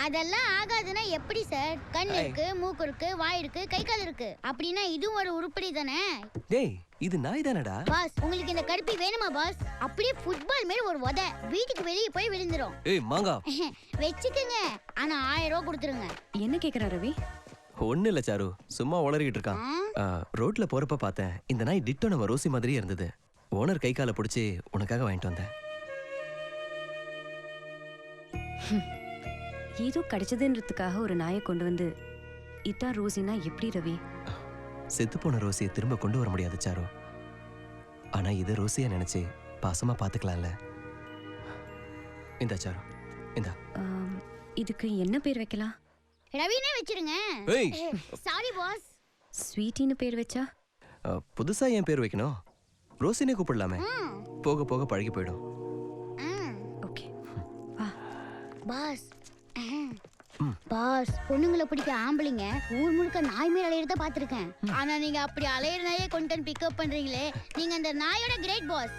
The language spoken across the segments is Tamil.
அதெல்லாம் ஆகாதுன்னா எப்படி சார்? கண் இருக்கு, மூக்கு இருக்கு, வாய் இருக்கு, கை கால் இருக்கு. அப்படின்னா இது ஒரு உருப்படி தானே? டேய் இது நாய் தானடா. பாஸ் உங்களுக்கு இந்த கடுப்பி வேணுமா பாஸ்? அப்படியே ஃபுட்பால் மேல ஒரு உதை வீட்டுக்கு வெளியே போய் விழுந்துரும். ஏய் மாங்கா வெச்சுக்குங்க, ஆனா 1000 ரூபாய் கொடுத்துருங்க. என்ன கேக்குறா ரவி? ஒண்ணு இல்ல சாரு, சும்மா உளறிட்டு இருக்கான். ரோட்ல போறப்ப பார்த்தேன், இந்த நாய் டிட்டோ நம்ம ரோசி மாதிரியே இருந்தது. ஓனர் கை காலை பிடிச்சி உனக்காக வாங்கிட்டு வந்தேன். ஏதோ கிடைச்சதுன்றதுக்காக ஒரு நாயை கொண்டு வந்து இதான் ரோசினா எப்படி ரவி? செத்து போன ரோசியை திரும்ப கொண்டு வர முடியாது சாரு. ஆனா இதை ரோசியா நினைச்சு பாசமா பாத்துக்கலாம்ல. இந்த சாரு இந்த இதுக்கு என்ன பேர் வைக்கலாம்? ரவினே வச்சிருங்க. ஏய் சாரி பாஸ். ஸ்வீட்டின்னு பேர் வச்சா? புதுசா ஏன் பேர் வைக்கணும்? ரோசினே கூப்பிடலாமே, போக போக பழகி போயிடும். ஓகே வா பாஸ். பாஸ் பொண்ணுங்களை பிடிக்க ஆம்பளைங்க ஊர் முழுக்க நாய் மேல அலையறத பாத்திருக்கேன். ஆனா நீங்க அப்படி அலையற நாயே கொண்டு பிக்கப் பண்றீங்களே, நீங்க அந்த நாயோட கிரேட் பாஸ்.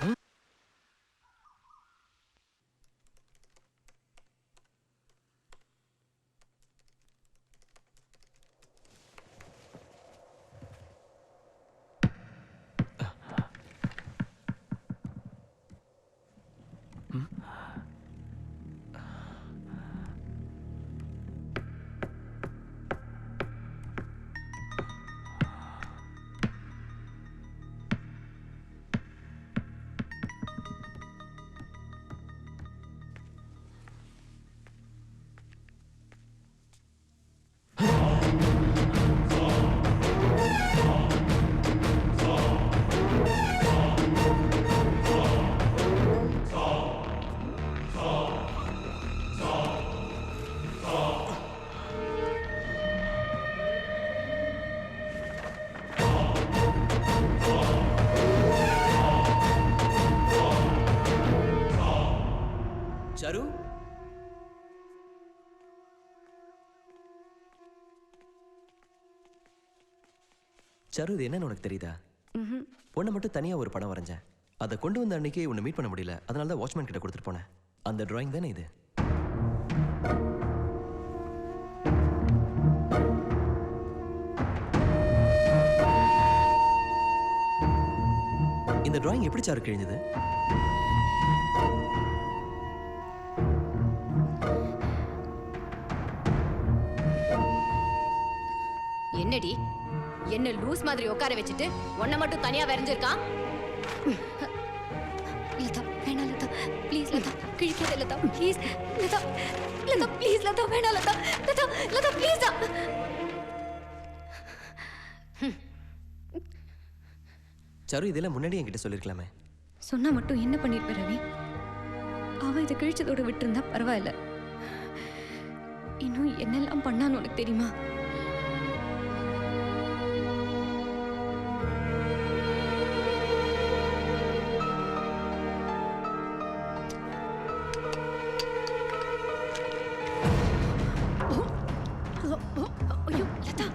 சாரு சாரு இது என்னன்னு உனக்கு தெரியுதா? உன்னை மட்டும் தனியா ஒரு படம் வரைஞ்சேன். அதை கொண்டு வந்த அன்னைக்கு உன்னை மீட் பண்ண முடியல, அதனால தான் வாட்ச்மேன் கிட்ட கொடுத்துட்டு போனேன். அந்த டிராயிங் தானே இது? இந்த டிராயிங் எப்படி சாரு கிழிஞ்சது? என்னடி என்ன லூஸ் மாதிரி உட்கார வச்சுட்டு உன்னை மட்டும் தனியா வரைஞ்சிருக்கான்? லதா வேணா லதா ப்ளீஸ் லதா கிழிக்காத லதா ப்ளீஸ் லதா லதா ப்ளீஸ் லதா வேணா லதா லதா லதா ப்ளீஸ். சாரு இதெல்லாம் முன்னாடி என்கிட்ட சொல்லிருக்கலாமே. சொன்னா மட்டும் என்ன பண்ணிருப்ப ரவி? அவ இதை கிழிச்சதோட விட்டுருந்தா பரவாயில்ல. இன்னும் என்னெல்லாம் பண்ணான்னு உனக்கு தெரியுமா? ஐயோ லதா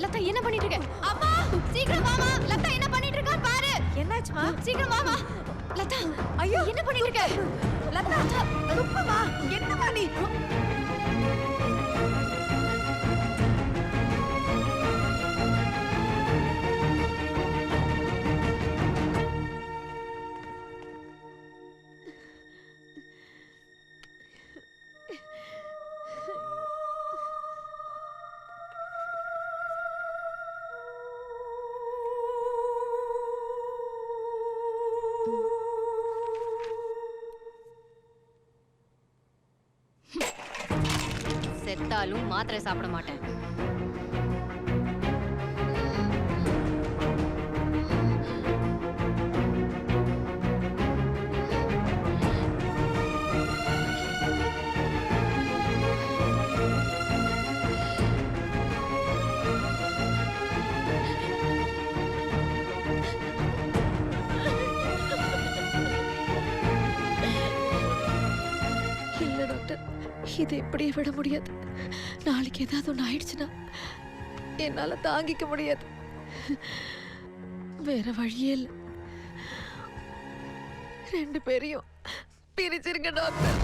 லதா என்ன பண்ணிட்டு இருக்க? அம்மா சீக்கிரம் வாமா, லதா என்ன பண்ணிட்டு இருக்கா பாரு. என்னாச்சுமா? சீக்கிரம் வாமா லதா. ஐயோ என்ன பண்ணிட்டு இருக்க? லதா துப்பமா என்னமா நீ? செத்தாலும் மாத்திரை சாப்பிட மாட்டேன். இல்ல டாக்டர், இதை இப்படியே விட முடியாது. நாளைக்கு ஏதாவது ஒன்று ஆயிடுச்சுன்னா என்னால தாங்கிக்க முடியாது. வேற வழியே இல்லை. 2 பேரையும் பிரிச்சிருங்க டாக்டர்.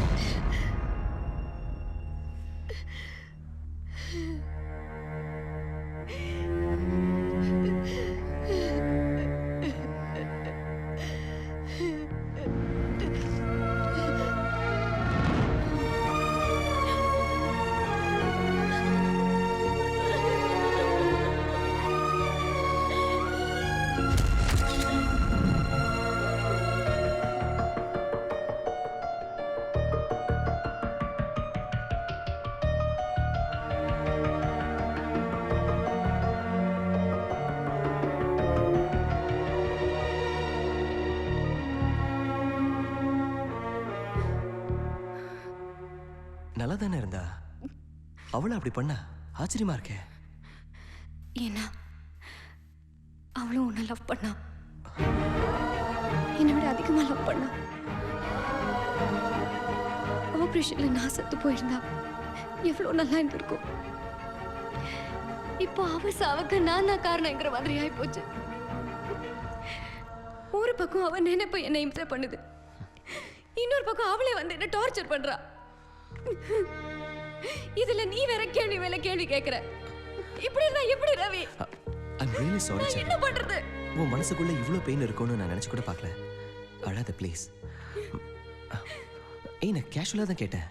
நல்லா தானே இருந்தா, அவளை அப்படி பண்ண ஆச்சரியமா இருக்கே. ஏன்னா அவளும் உன்னை லவ் பண்ணா, என்னை விட அதிகமா லவ் பண்ணா. ஆபரேஷன்ல நான் செத்து போயிருந்தா எவ்வளவு நல்லா இருந்திருக்கும். இப்போ அவ சாவுக்கு நான் தான் காரணங்கிற மாதிரி ஆயி போச்சு. ஒரு பக்கம் அவன் நினைப்ப என்னை இம்சை பண்ணுது, இன்னொரு பக்கம் அவளே வந்து என்ன டார்ச்சர் பண்றா. இதுல நீ வேற கேள்வி மேல கேள்வி கேக்குற. இப்படி இருந்தா எப்படி ரவி? I'm really sorry நான் சாரு. என்ன பண்றது? உன் மனசுக்குள்ள இவ்ளோ பெயின் இருக்கும்னு நான் நினைச்சு கூட பார்க்கல. அழாத ப்ளீஸ். ஏய், நான் கேஷுவலா தான் கேட்டேன்.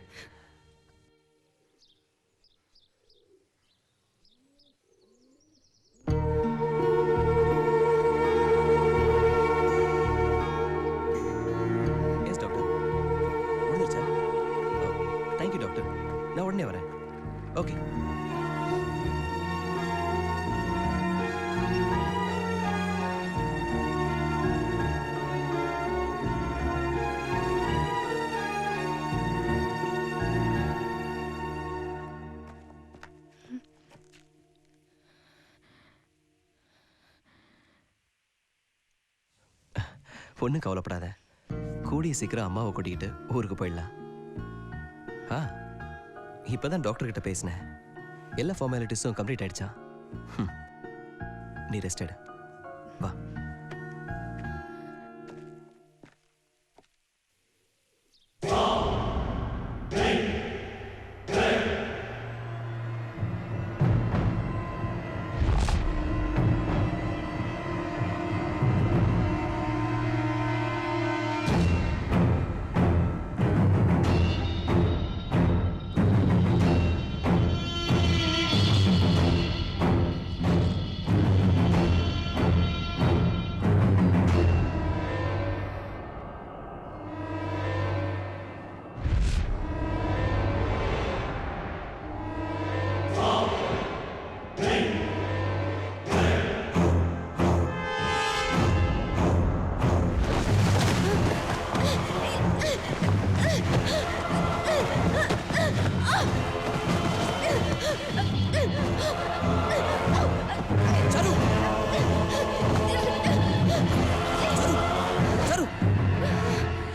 எஸ் டாக்டர், முடிஞ்சிருச்சா? தேங்க்யூ டாக்டர், நான் உடனே வரேன். ஓகே. ஒன்றும் கவலைப்படாத, கூடிய சீக்கிரம் அம்மாவை கூட்டிக்கிட்டு ஊருக்கு போயிடலாம். இப்போதான் டாக்டர் கிட்ட பேசினேன், எல்லா ஃபார்மாலிட்டிஸும் கம்ப்ளீட் ஆயிடுச்சா. நீ ரெஸ்ட் எடு, வா.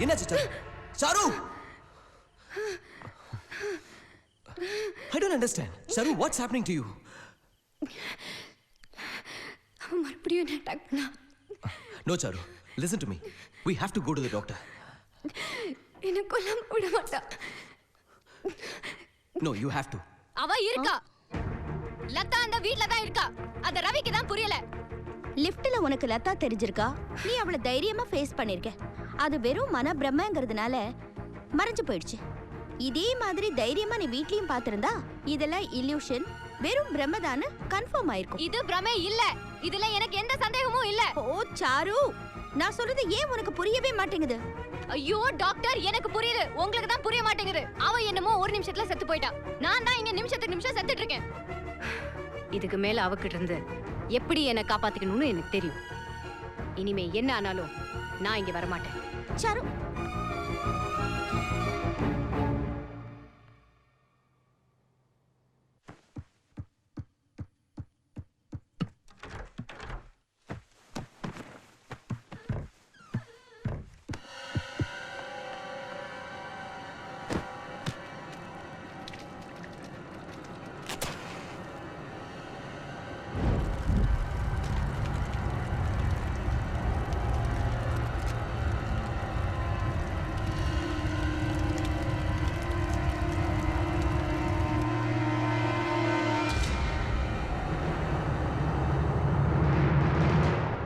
என்னாச்சு sir? I don't understand. Charu, what's happening to you? அவன் மறுபடியும் என்ன அட்டாக் பண்ணா. No, Charu. Listen to me. We have to go to the doctor. என்ன கொல்லாம விட மாட்டா. No, you have to. அவ இருக்கா, லதா அந்த வீட்ல தான் இருக்கா. அத ரவிக்கு தான் புரியல. லிஃப்ட்ல உனக்கு லதா தெரிஞ்சிருக்கா, நீ அவளை தைரியமா ஃபேஸ் பண்ணிருக்க. அது வெறும் மன பிரம்மங்கிறதுனால மறைஞ்சு போயிடுச்சு. இதே மாதிரி தைரியமா நீ வீட்லயும் பாத்திருந்தா இதெல்லாம் இல்யூஷன், வெறும் பிரம்மதான்னு கன்ஃபார்ம் ஆயிருக்கும். இது பிரமே இல்ல, இதுல எனக்கு எந்த சந்தேகமும் இல்ல. ஓ சாரு, நான் சொல்றது ஏன் உனக்கு புரியவே மாட்டேங்குது? ஐயோ டாக்டர், எனக்கு புரியுது, உங்களுக்கு தான் புரிய மாட்டேங்குது. அவ என்னமோ ஒரு நிமிஷத்துல செத்து போயிட்டா, நான் தான் இங்க நிமிஷத்துக்கு நிமிஷம் செத்துட்டு இருக்கேன். இதுக்கு மேல அவகிட்ட இருந்து எப்படி என்ன காப்பாத்திக்கணும்னு எனக்கு தெரியும். இனிமே என்ன ஆனாலும் நான் இங்க வரமாட்டேன். சாரு,